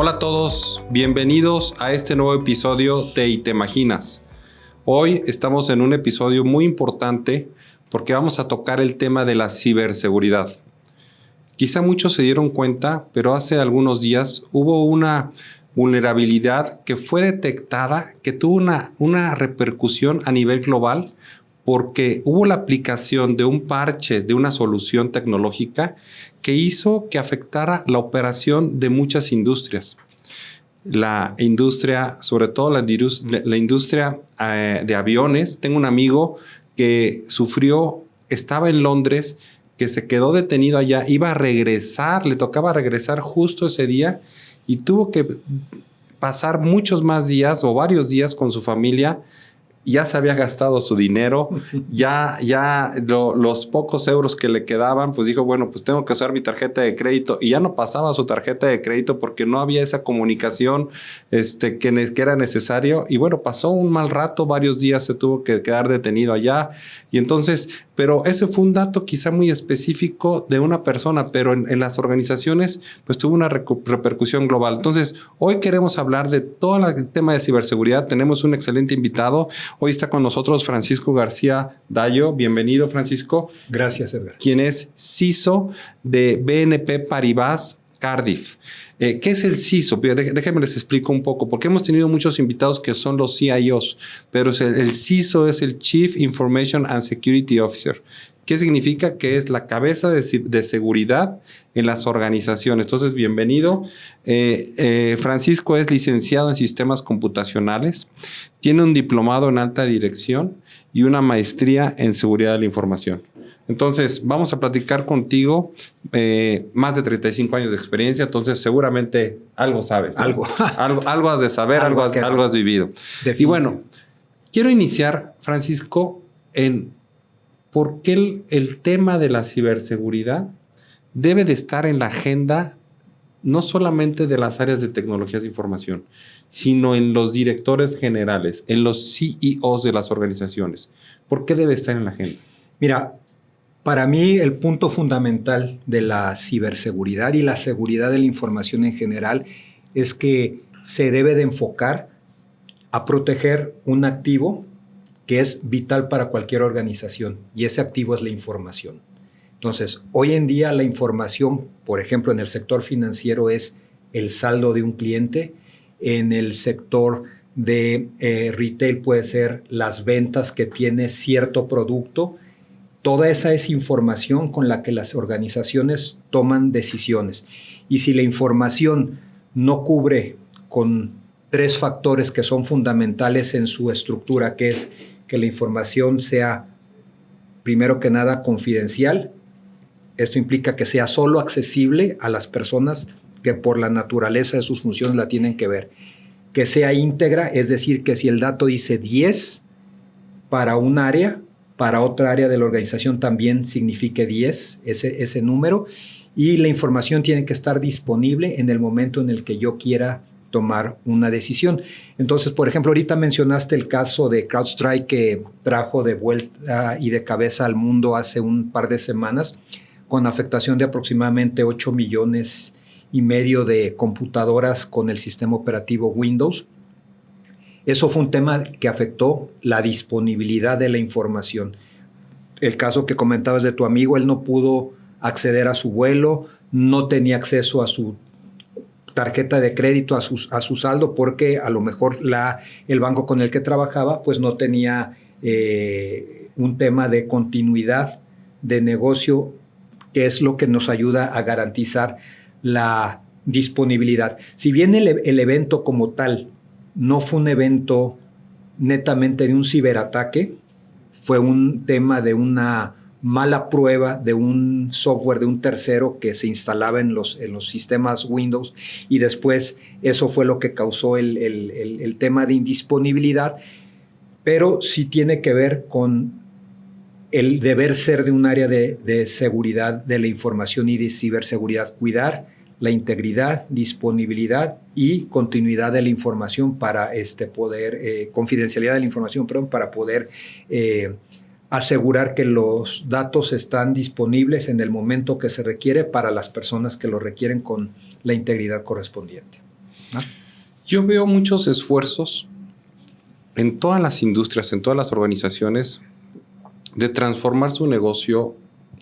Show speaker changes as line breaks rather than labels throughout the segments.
Hola a todos, bienvenidos a este nuevo episodio de Y Te Imaginas. Hoy estamos en un episodio muy importante porque vamos a tocar el tema de la ciberseguridad. Quizá muchos se dieron cuenta, pero hace algunos días hubo una vulnerabilidad que fue detectada, que tuvo una repercusión a nivel global porque hubo la aplicación de un parche, de una solución tecnológica que hizo que afectara la operación de muchas industrias. La industria, sobre todo la industria de aviones. Tengo un amigo que estaba en Londres, que se quedó detenido allá, iba a regresar, le tocaba regresar justo ese día y tuvo que pasar muchos más días o varios días con su familia. Ya se había gastado su dinero, los pocos euros que le quedaban, pues dijo, bueno, pues tengo que usar mi tarjeta de crédito, y ya no pasaba su tarjeta de crédito porque no había esa comunicación que era necesario, y bueno, pasó un mal rato, varios días se tuvo que quedar detenido allá, y entonces, pero ese fue un dato quizá muy específico de una persona, pero en las organizaciones pues tuvo una repercusión global. Entonces, hoy queremos hablar de todo el tema de ciberseguridad. Tenemos un excelente invitado. Hoy está con nosotros Francisco García Dallo. Bienvenido, Francisco.
Gracias, Edgar.
Quien es CISO de BNP Paribas Cardiff. ¿Qué es el CISO? Déjenme les explico un poco, porque hemos tenido muchos invitados que son los CIOs, pero el CISO es el Chief Information and Security Officer. ¿Qué significa? Que es la cabeza de seguridad en las organizaciones. Entonces, bienvenido. Francisco es licenciado en sistemas computacionales, tiene un diplomado en alta dirección y una maestría en seguridad de la información. Entonces, vamos a platicar contigo, más de 35 años de experiencia, entonces seguramente algo sabes, ¿no? Algo has de saber, algo has vivido. Y bueno, quiero iniciar, Francisco, en por qué el tema de la ciberseguridad debe de estar en la agenda no solamente de las áreas de tecnologías de información, sino en los directores generales, en los CEOs de las organizaciones. ¿Por qué debe estar en la agenda?
Mira, para mí el punto fundamental de la ciberseguridad y la seguridad de la información en general es que se debe de enfocar a proteger un activo que es vital para cualquier organización, y ese activo es la información. Entonces, hoy en día la información, por ejemplo, en el sector financiero es el saldo de un cliente, en el sector de retail puede ser las ventas que tiene cierto producto. Toda esa es información con la que las organizaciones toman decisiones. Y si la información no cubre con 3 factores que son fundamentales en su estructura, que es que la información sea, primero que nada, confidencial. Esto implica que sea solo accesible a las personas que por la naturaleza de sus funciones la tienen que ver. Que sea íntegra, es decir, que si el dato dice 10 para un área, para otra área de la organización también signifique 10, ese número. Y la información tiene que estar disponible en el momento en el que yo quiera tomar una decisión. Entonces, por ejemplo, ahorita mencionaste el caso de CrowdStrike que trajo de vuelta y de cabeza al mundo hace un par de semanas, con afectación de aproximadamente 8 millones y medio de computadoras con el sistema operativo Windows. Eso fue un tema que afectó la disponibilidad de la información. El caso que comentabas de tu amigo, él no pudo acceder a su vuelo, no tenía acceso a su tarjeta de crédito, a su saldo, porque a lo mejor el banco con el que trabajaba pues no tenía un tema de continuidad de negocio, que es lo que nos ayuda a garantizar la disponibilidad. Si bien el evento como tal no fue un evento netamente de un ciberataque, fue un tema de una mala prueba de un software de un tercero que se instalaba en los sistemas Windows, y después eso fue lo que causó el tema de indisponibilidad, pero sí tiene que ver con el deber ser de un área de seguridad de la información y de ciberseguridad, cuidar la integridad, disponibilidad y continuidad de la información para confidencialidad de la información, para poder asegurar que los datos están disponibles en el momento que se requiere para las personas que lo requieren con la integridad correspondiente. ¿no?
Yo veo muchos esfuerzos en todas las industrias, en todas las organizaciones, de transformar su negocio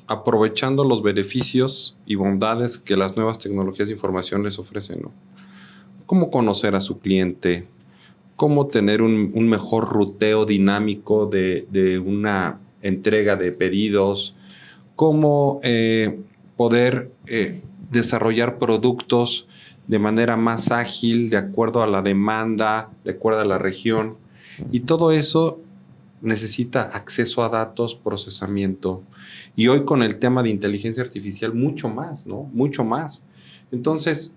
aprovechando los beneficios y bondades que las nuevas tecnologías de información les ofrecen, ¿no? Cómo conocer a su cliente, cómo tener un mejor ruteo dinámico de una entrega de pedidos, cómo poder desarrollar productos de manera más ágil, de acuerdo a la demanda, de acuerdo a la región. Y todo eso necesita acceso a datos, procesamiento. Y hoy con el tema de inteligencia artificial, mucho más, ¿no? Mucho más. Entonces,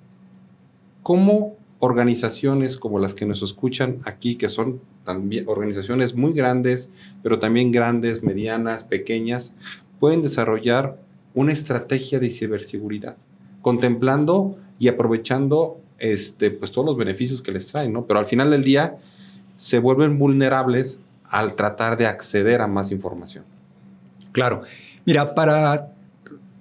¿cómo organizaciones como las que nos escuchan aquí, que son también organizaciones muy grandes, pero también grandes, medianas, pequeñas, pueden desarrollar una estrategia de ciberseguridad, contemplando y aprovechando pues todos los beneficios que les traen, ¿no? Pero al final del día se vuelven vulnerables al tratar de acceder a más información.
Claro. Mira, para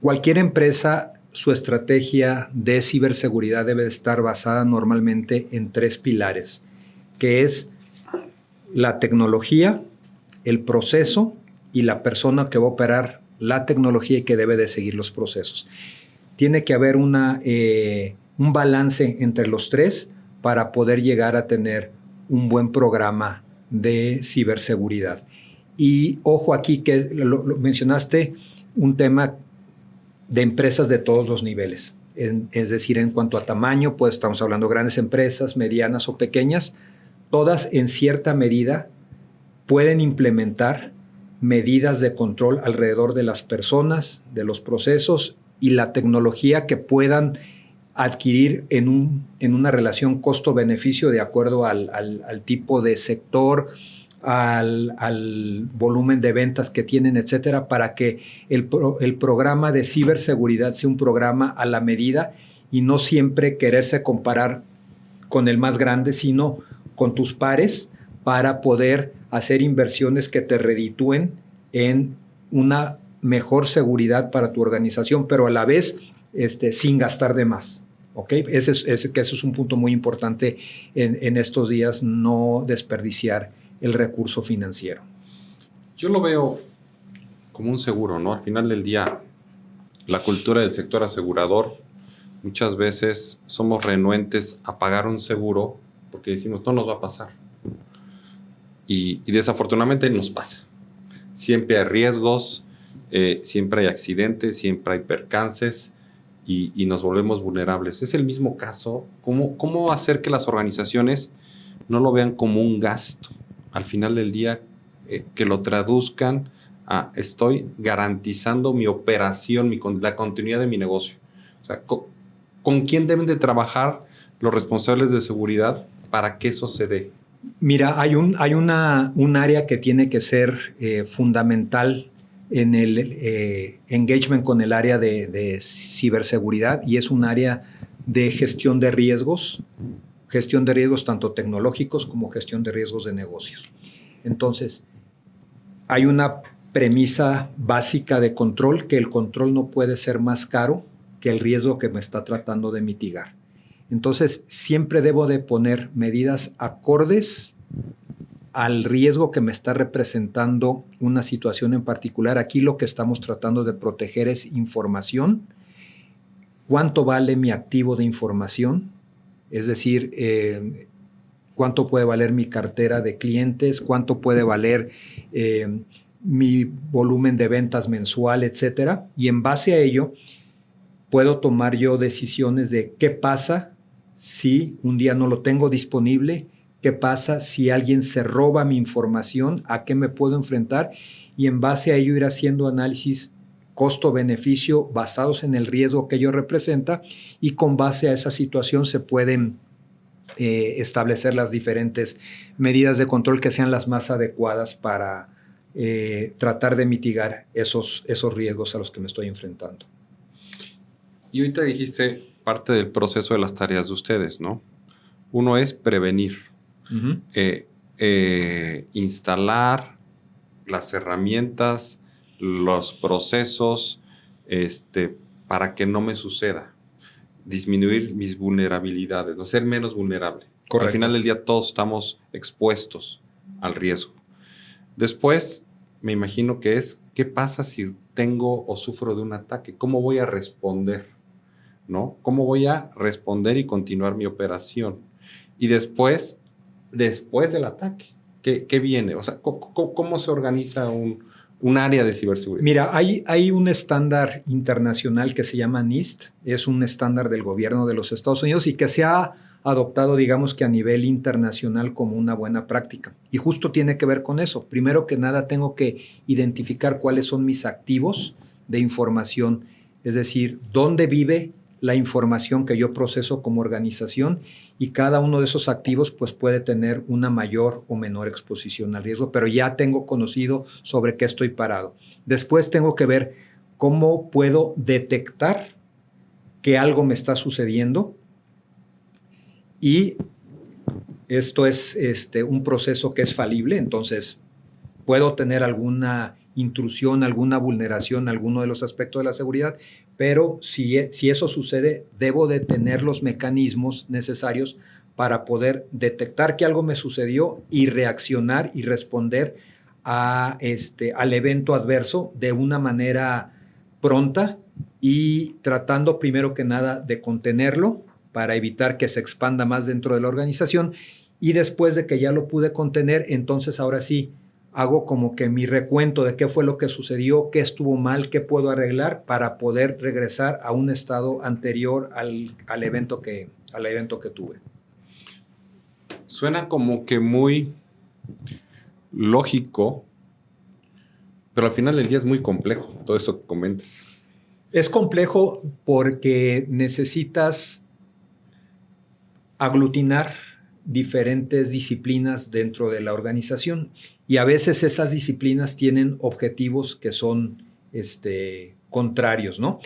cualquier empresa, su estrategia de ciberseguridad debe estar basada normalmente en 3 pilares, que es la tecnología, el proceso y la persona que va a operar la tecnología y que debe de seguir los procesos. Tiene que haber un balance entre los 3 para poder llegar a tener un buen programa de ciberseguridad. Y ojo aquí que lo mencionaste, un tema de empresas de todos los niveles. Es decir, en cuanto a tamaño, pues estamos hablando de grandes empresas, medianas o pequeñas, todas en cierta medida pueden implementar medidas de control alrededor de las personas, de los procesos y la tecnología que puedan adquirir en una relación costo-beneficio de acuerdo al tipo de sector, al volumen de ventas que tienen, etcétera, para que el programa de ciberseguridad sea un programa a la medida y no siempre quererse comparar con el más grande, sino con tus pares para poder hacer inversiones que te reditúen en una mejor seguridad para tu organización, pero a la vez sin gastar de más. ¿Okay? Ese es un punto muy importante en estos días, no desperdiciar el recurso financiero.
Yo lo veo como un seguro, ¿no? Al final del día, la cultura del sector asegurador, muchas veces somos renuentes a pagar un seguro porque decimos, no nos va a pasar. Y desafortunadamente nos pasa. Siempre hay riesgos, siempre hay accidentes, siempre hay percances y nos volvemos vulnerables. Es el mismo caso. ¿Cómo hacer que las organizaciones no lo vean como un gasto? Al final del día, que lo traduzcan a estoy garantizando mi operación, la continuidad de mi negocio. O sea, ¿con quién deben de trabajar los responsables de seguridad para que eso se dé?
Mira, hay un área que tiene que ser fundamental en el engagement con el área de ciberseguridad y es un área de gestión de riesgos tanto tecnológicos como gestión de riesgos de negocios. Entonces, hay una premisa básica de control, que el control no puede ser más caro que el riesgo que me está tratando de mitigar. Entonces, siempre debo de poner medidas acordes al riesgo que me está representando una situación en particular. Aquí lo que estamos tratando de proteger es información. ¿Cuánto vale mi activo de información? Es decir, cuánto puede valer mi cartera de clientes, cuánto puede valer mi volumen de ventas mensual, etcétera. Y en base a ello, puedo tomar yo decisiones de qué pasa si un día no lo tengo disponible, qué pasa si alguien se roba mi información, a qué me puedo enfrentar. Y en base a ello ir haciendo análisis costo-beneficio basados en el riesgo que ello representa y con base a esa situación se pueden establecer las diferentes medidas de control que sean las más adecuadas para tratar de mitigar esos riesgos a los que me estoy enfrentando.
Y ahorita dijiste parte del proceso de las tareas de ustedes, ¿no? Uno es prevenir, instalar las herramientas, los procesos para que no me suceda. disminuir mis vulnerabilidades, no ser menos vulnerable.
Correcto.
Al final del día todos estamos expuestos al riesgo. Después, me imagino que es, ¿qué pasa si tengo o sufro de un ataque? ¿Cómo voy a responder? ¿No? ¿Cómo voy a responder y continuar mi operación? Y después del ataque, ¿qué viene? O sea, ¿cómo se organiza un área de ciberseguridad?
Mira, hay un estándar internacional que se llama NIST, es un estándar del gobierno de los Estados Unidos y que se ha adoptado, digamos que a nivel internacional como una buena práctica. Y justo tiene que ver con eso. Primero que nada, tengo que identificar cuáles son mis activos de información, es decir, dónde vive la información que yo proceso como organización, y cada uno de esos activos pues puede tener una mayor o menor exposición al riesgo, pero ya tengo conocido sobre qué estoy parado. Después tengo que ver cómo puedo detectar que algo me está sucediendo, y esto es un proceso que es falible, entonces puedo tener alguna intrusión, alguna vulneración, alguno de los aspectos de la seguridad, pero si eso sucede, debo de tener los mecanismos necesarios para poder detectar que algo me sucedió y reaccionar y responder al evento adverso de una manera pronta y tratando primero que nada de contenerlo para evitar que se expanda más dentro de la organización, y después de que ya lo pude contener, entonces ahora sí, hago como que mi recuento de qué fue lo que sucedió, qué estuvo mal, qué puedo arreglar para poder regresar a un estado anterior al evento que tuve.
Suena como que muy lógico, pero al final del día es muy complejo, todo eso que comentas.
Es complejo porque necesitas aglutinar diferentes disciplinas dentro de la organización, y a veces esas disciplinas tienen objetivos que son contrarios, ¿no?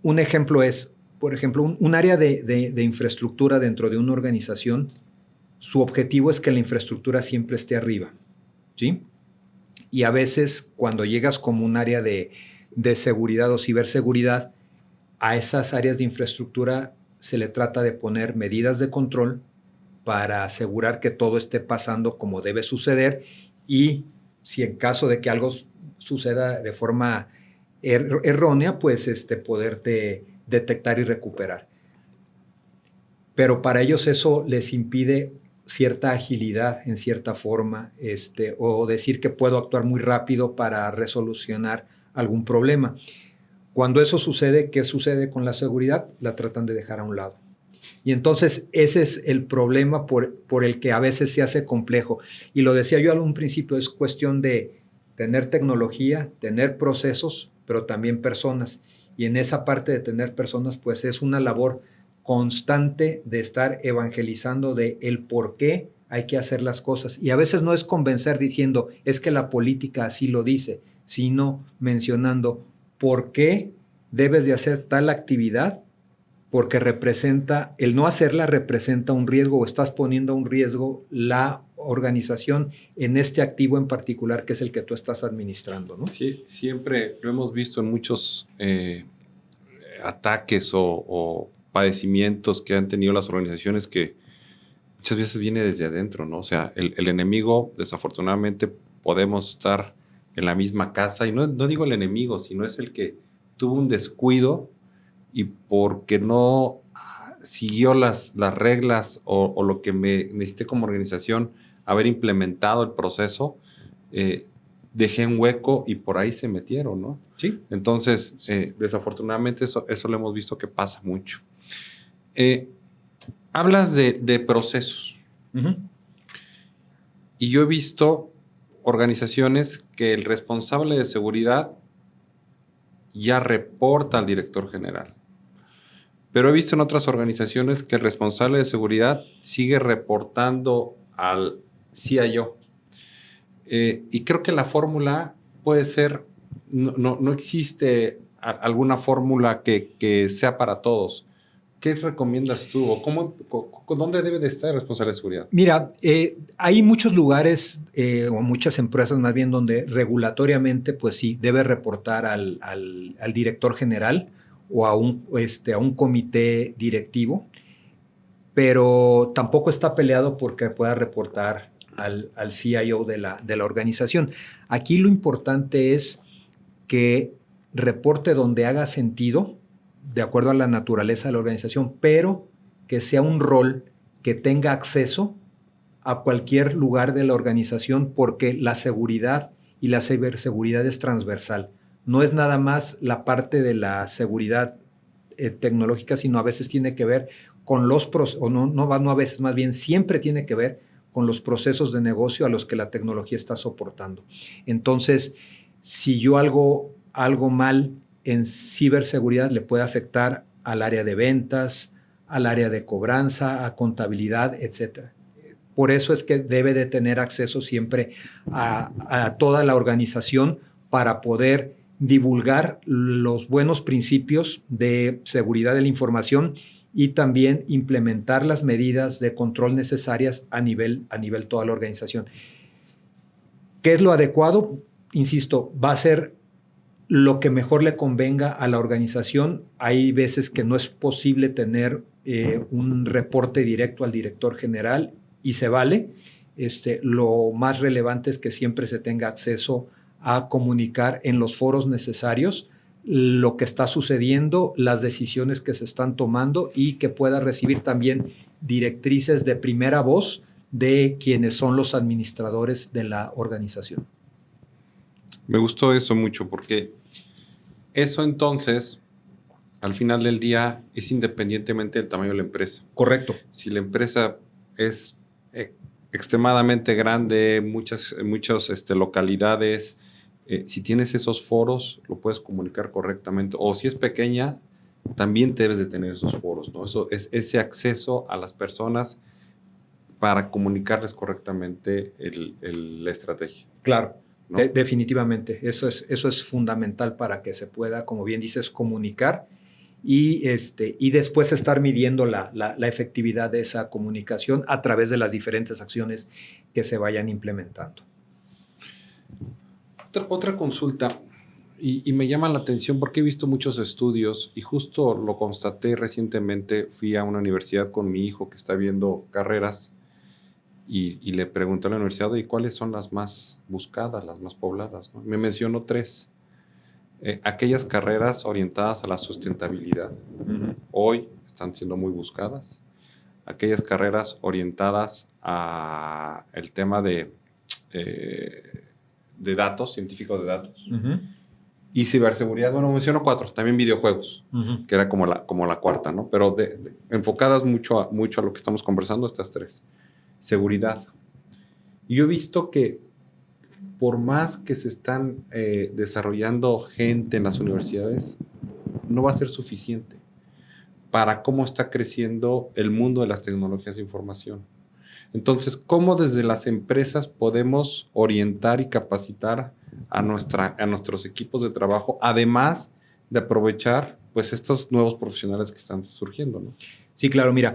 Un ejemplo es, por ejemplo, un área de infraestructura dentro de una organización, su objetivo es que la infraestructura siempre esté arriba, ¿sí? Y a veces cuando llegas como un área de seguridad o ciberseguridad, a esas áreas de infraestructura se le trata de poner medidas de control para asegurar que todo esté pasando como debe suceder, y si en caso de que algo suceda de forma errónea, pues poderte detectar y recuperar. Pero para ellos eso les impide cierta agilidad en cierta forma, o decir que puedo actuar muy rápido para resolucionar algún problema. Cuando eso sucede, ¿qué sucede con la seguridad? La tratan de dejar a un lado. Y entonces ese es el problema por el que a veces se hace complejo. Y lo decía yo al principio, es cuestión de tener tecnología, tener procesos, pero también personas. Y en esa parte de tener personas, pues es una labor constante de estar evangelizando de el por qué hay que hacer las cosas. Y a veces no es convencer diciendo, es que la política así lo dice, sino mencionando por qué debes de hacer tal actividad, porque el no hacerla representa un riesgo, o estás poniendo a un riesgo la organización en este activo en particular que es el que tú estás administrando, ¿no?
Sí, siempre lo hemos visto en muchos ataques o padecimientos que han tenido las organizaciones, que muchas veces viene desde adentro, ¿no? O sea, el enemigo, desafortunadamente, podemos estar en la misma casa, y no digo el enemigo, sino es el que tuvo un descuido y porque no siguió las reglas o lo que me necesité como organización haber implementado el proceso, dejé un hueco y por ahí se metieron, ¿no?
Sí.
Entonces, desafortunadamente eso lo hemos visto que pasa mucho. Hablas de procesos.
Uh-huh.
Y yo he visto organizaciones que el responsable de seguridad ya reporta al director general. Pero he visto en otras organizaciones que el responsable de seguridad sigue reportando al CIO. Y creo que la fórmula puede ser, no existe alguna fórmula que sea para todos. ¿Qué recomiendas tú? ¿O dónde debe de estar el responsable de seguridad?
Mira, hay muchos lugares o muchas empresas más bien donde regulatoriamente, pues sí, debe reportar al director general o a un comité directivo, pero tampoco está peleado porque pueda reportar al CIO de la organización. Aquí lo importante es que reporte donde haga sentido, de acuerdo a la naturaleza de la organización, pero que sea un rol que tenga acceso a cualquier lugar de la organización, porque la seguridad y la ciberseguridad es transversal. No es nada más la parte de la seguridad tecnológica, sino a veces tiene que ver con los procesos, o no a veces, más bien siempre tiene que ver con los procesos de negocio a los que la tecnología está soportando. Entonces, si yo algo mal en ciberseguridad, le puede afectar al área de ventas, al área de cobranza, a contabilidad, etc. Por eso es que debe de tener acceso siempre a toda la organización para poder divulgar los buenos principios de seguridad de la información y también implementar las medidas de control necesarias a nivel toda la organización. ¿Qué es lo adecuado? Insisto, va a ser lo que mejor le convenga a la organización. Hay veces que no es posible tener un reporte directo al director general y se vale. Lo más relevante es que siempre se tenga acceso a comunicar en los foros necesarios lo que está sucediendo, las decisiones que se están tomando y que pueda recibir también directrices de primera voz de quienes son los administradores de la organización.
Me gustó eso mucho porque eso entonces, al final del día, es independientemente del tamaño de la empresa.
Correcto.
Si la empresa es extremadamente grande, muchas localidades, si tienes esos foros, lo puedes comunicar correctamente. O si es pequeña, también debes de tener esos foros, ¿no? Eso es ese acceso a las personas para comunicarles correctamente la estrategia.
Claro,
¿no?
Definitivamente. Eso es fundamental para que se pueda, como bien dices, comunicar y después estar midiendo la efectividad de esa comunicación a través de las diferentes acciones que se vayan implementando.
Otra consulta, y me llama la atención porque he visto muchos estudios y justo lo constaté recientemente. Fui a una universidad con mi hijo que está viendo carreras y le pregunté a la universidad, ¿y cuáles son las más buscadas, las más pobladas? ¿no? Me mencionó 3. Aquellas carreras orientadas a la sustentabilidad, hoy están siendo muy buscadas. Aquellas carreras orientadas al tema de datos, científicos de datos. Y ciberseguridad, bueno, menciono 4, también videojuegos, que era como la cuarta, ¿no? Pero enfocadas mucho a lo que estamos conversando, estas 3. Seguridad. Y yo he visto que por más que se están desarrollando gente en las universidades, no va a ser suficiente para cómo está creciendo el mundo de las tecnologías de información. Entonces, ¿cómo desde las empresas podemos orientar y capacitar a nuestros equipos de trabajo, además de aprovechar pues estos nuevos profesionales que están surgiendo, ¿no?
Sí, claro, mira,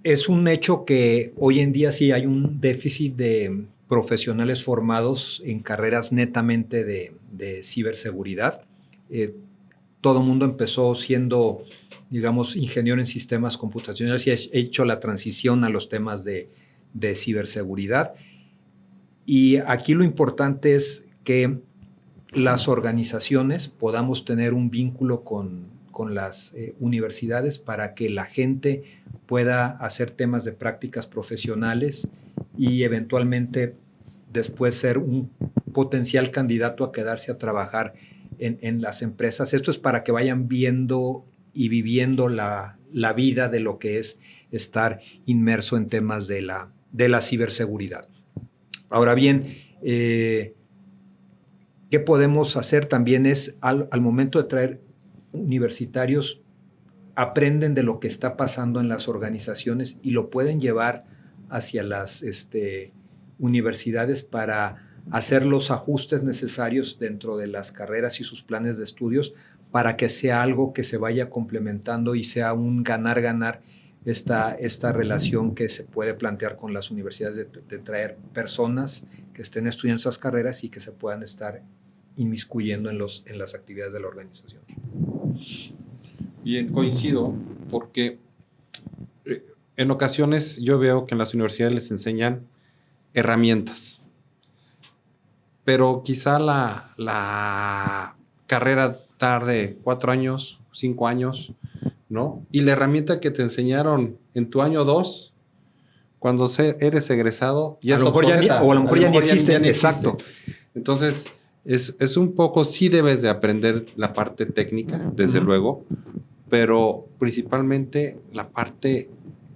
es un hecho que hoy en día sí hay un déficit de profesionales formados en carreras netamente de ciberseguridad. Todo el mundo empezó siendo, digamos, ingeniero en sistemas computacionales y ha hecho la transición a los temas de ciberseguridad. Y aquí lo importante es que las organizaciones podamos tener un vínculo con las universidades para que la gente pueda hacer temas de prácticas profesionales y eventualmente después ser un potencial candidato a quedarse a trabajar en las empresas. Esto es para que vayan viendo y viviendo la vida de lo que es estar inmerso en temas de la ciberseguridad. Ahora bien, ¿qué podemos hacer también? Es al momento de traer universitarios, aprenden de lo que está pasando en las organizaciones y lo pueden llevar hacia las universidades para hacer los ajustes necesarios dentro de las carreras y sus planes de estudios para que sea algo que se vaya complementando y sea un ganar-ganar esta relación que se puede plantear con las universidades de traer personas que estén estudiando esas carreras y que se puedan estar inmiscuyendo en las actividades de la organización.
Bien, coincido, porque en ocasiones yo veo que en las universidades les enseñan herramientas, pero quizá la carrera tarde 4 años, 5 años, ¿no? Y la herramienta que te enseñaron en tu año 2, cuando eres egresado, ya
a
es
lo mejor
obsoleta.
o a lo mejor ya ni existe.
Ya ni
Exacto.
existe. Entonces, es un poco, sí debes de aprender la parte técnica, desde luego, pero principalmente la parte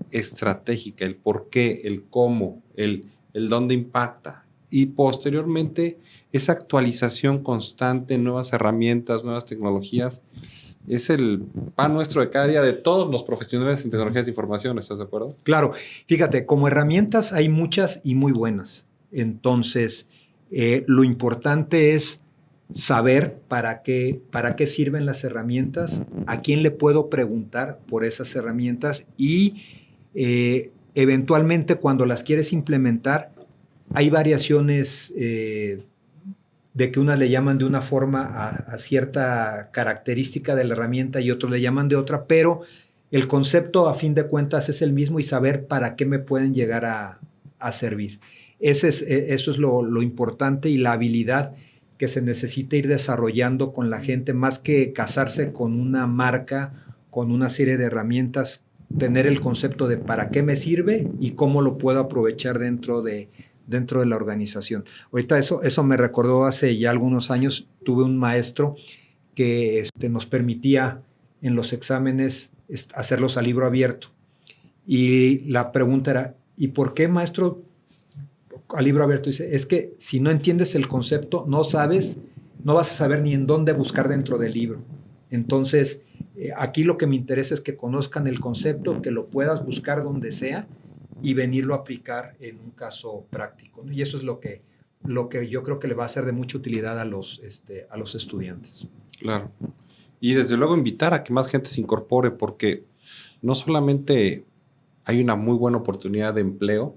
estratégica, el por qué, el cómo, el dónde impacta. Y posteriormente, esa actualización constante, nuevas herramientas, nuevas tecnologías, es el pan nuestro de cada día de todos los profesionales en tecnologías de información. ¿Estás de acuerdo?
Claro. Fíjate, como herramientas hay muchas y muy buenas. Entonces, lo importante es saber para qué sirven las herramientas, a quién le puedo preguntar por esas herramientas y eventualmente cuando las quieres implementar, hay variaciones de que unas le llaman de una forma a cierta característica de la herramienta y otros le llaman de otra, pero el concepto a fin de cuentas es el mismo y saber para qué me pueden llegar a servir. Eso es lo importante y la habilidad que se necesita ir desarrollando con la gente, más que casarse con una marca, con una serie de herramientas, tener el concepto de para qué me sirve y cómo lo puedo aprovechar dentro de la organización. Ahorita eso me recordó hace ya algunos años, tuve un maestro que nos permitía en los exámenes hacerlos a libro abierto. Y la pregunta era, ¿y por qué, maestro, a libro abierto? Dice, es que si no entiendes el concepto, no vas a saber ni en dónde buscar dentro del libro. Entonces, aquí lo que me interesa es que conozcan el concepto, que lo puedas buscar donde sea y venirlo a aplicar en un caso práctico, ¿no? Y eso es lo que yo creo que le va a ser de mucha utilidad a los estudiantes.
Claro. Y desde luego invitar a que más gente se incorpore, porque no solamente hay una muy buena oportunidad de empleo,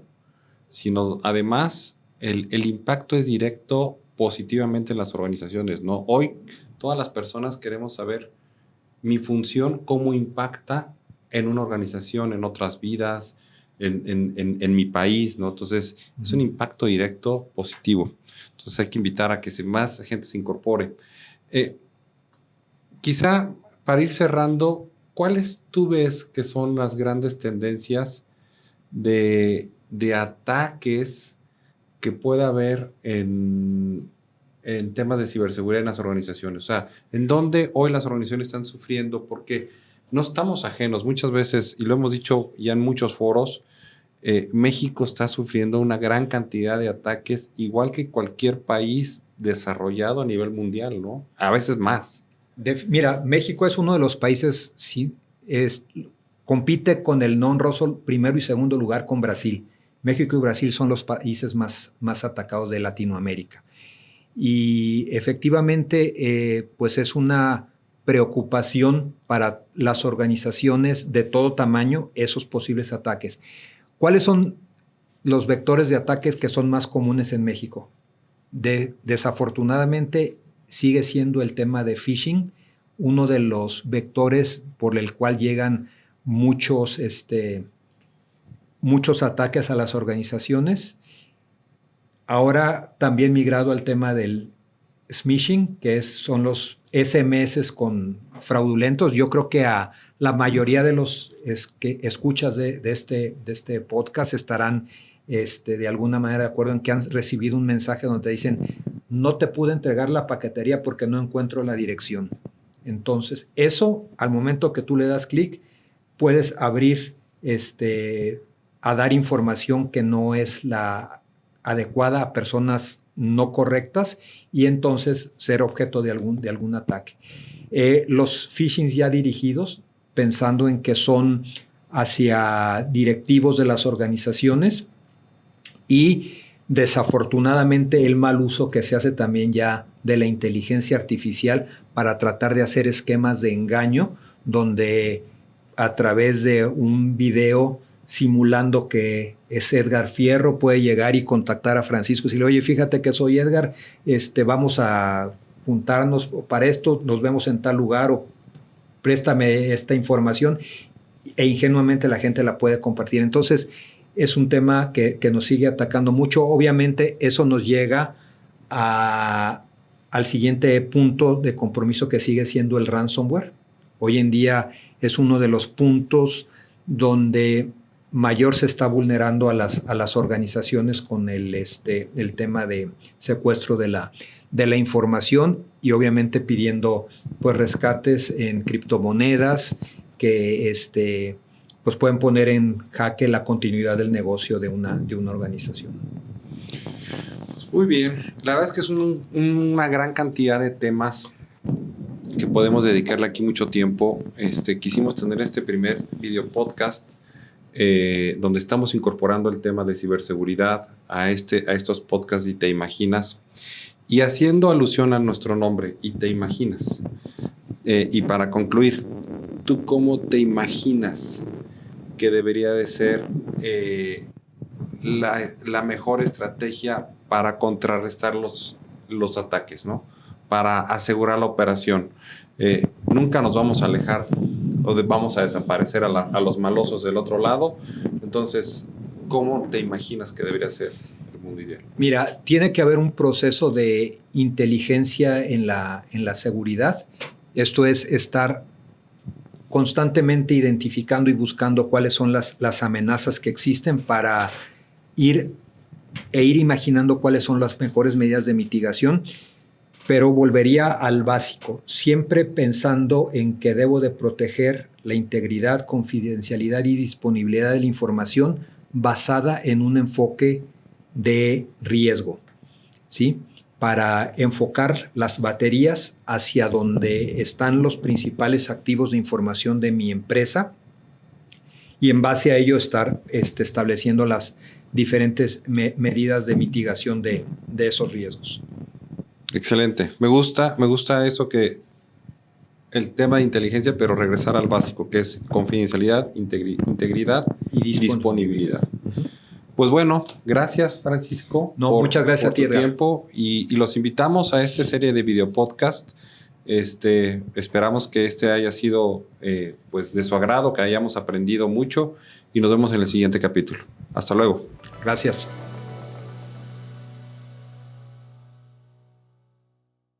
sino además el impacto es directo positivamente en las organizaciones, ¿no? Hoy todas las personas queremos saber mi función, cómo impacta en una organización, en otras vidas, en mi país, ¿no? Entonces, es un impacto directo positivo. Entonces, hay que invitar a que más gente se incorpore. Quizá, para ir cerrando, ¿cuáles tú ves que son las grandes tendencias de ataques que pueda haber en temas de ciberseguridad en las organizaciones? O sea, ¿en dónde hoy las organizaciones están sufriendo? Porque no estamos ajenos. Muchas veces, y lo hemos dicho ya en muchos foros, México está sufriendo una gran cantidad de ataques, igual que cualquier país desarrollado a nivel mundial, ¿no? A veces más.
Mira, México es uno de los países, sí, compite con el non-Russell primero y segundo lugar con Brasil. México y Brasil son los países más atacados de Latinoamérica. Y efectivamente, pues es una preocupación para las organizaciones de todo tamaño esos posibles ataques. ¿Cuáles son los vectores de ataques que son más comunes en México? Desafortunadamente sigue siendo el tema de phishing, uno de los vectores por el cual llegan muchos ataques a las organizaciones. Ahora también migrado al tema del smishing, que son los SMS con fraudulentos. Yo creo que a la mayoría de los que escuchas de este podcast estarán de alguna manera de acuerdo en que han recibido un mensaje donde te dicen no te pude entregar la paquetería porque no encuentro la dirección. Entonces, eso, al momento que tú le das clic, puedes abrir a dar información que no es la adecuada a personas no correctas y entonces ser objeto de algún ataque. Los phishings ya dirigidos, pensando en que son hacia directivos de las organizaciones y desafortunadamente el mal uso que se hace también ya de la inteligencia artificial para tratar de hacer esquemas de engaño donde a través de un video simulando que es Edgar Fierro, puede llegar y contactar a Francisco y decirle, oye, fíjate que soy Edgar, vamos a juntarnos para esto, nos vemos en tal lugar préstame esta información, e ingenuamente la gente la puede compartir. Entonces, es un tema que nos sigue atacando mucho. Obviamente, eso nos llega al siguiente punto de compromiso, que sigue siendo el ransomware. Hoy en día es uno de los puntos donde mayor se está vulnerando a las organizaciones con el tema de secuestro de la información, y obviamente pidiendo pues rescates en criptomonedas que pues pueden poner en jaque la continuidad del negocio de una organización.
Muy bien. La verdad es que es una gran cantidad de temas que podemos dedicarle aquí mucho tiempo. Quisimos tener este primer video podcast donde estamos incorporando el tema de ciberseguridad a estos podcasts y Te Imaginas, y haciendo alusión a nuestro nombre, y Te Imaginas. Y para concluir, ¿tú cómo te imaginas que debería de ser la mejor estrategia para contrarrestar los ataques, ¿no? Para asegurar la operación? Nunca nos vamos a alejar o vamos a desaparecer a los malosos del otro lado. Entonces, ¿cómo te imaginas que debería ser el mundo ideal?
Mira, tiene que haber un proceso de inteligencia en la seguridad. Esto es estar constantemente identificando y buscando cuáles son las amenazas que existen para ir imaginando cuáles son las mejores medidas de mitigación. Pero volvería al básico, siempre pensando en que debo de proteger la integridad, confidencialidad y disponibilidad de la información basada en un enfoque de riesgo, ¿sí? Para enfocar las baterías hacia donde están los principales activos de información de mi empresa, y en base a ello estar estableciendo las diferentes medidas de mitigación de esos riesgos.
Excelente. Me gusta eso, que el tema de inteligencia, pero regresar al básico, que es confidencialidad, integridad y disponibilidad. Uh-huh. Pues bueno, gracias, Francisco.
Muchas gracias
por tu tiempo, y los invitamos a esta serie de video podcast. Esperamos que haya sido pues de su agrado, que hayamos aprendido mucho, y nos vemos en el siguiente capítulo. Hasta luego.
Gracias.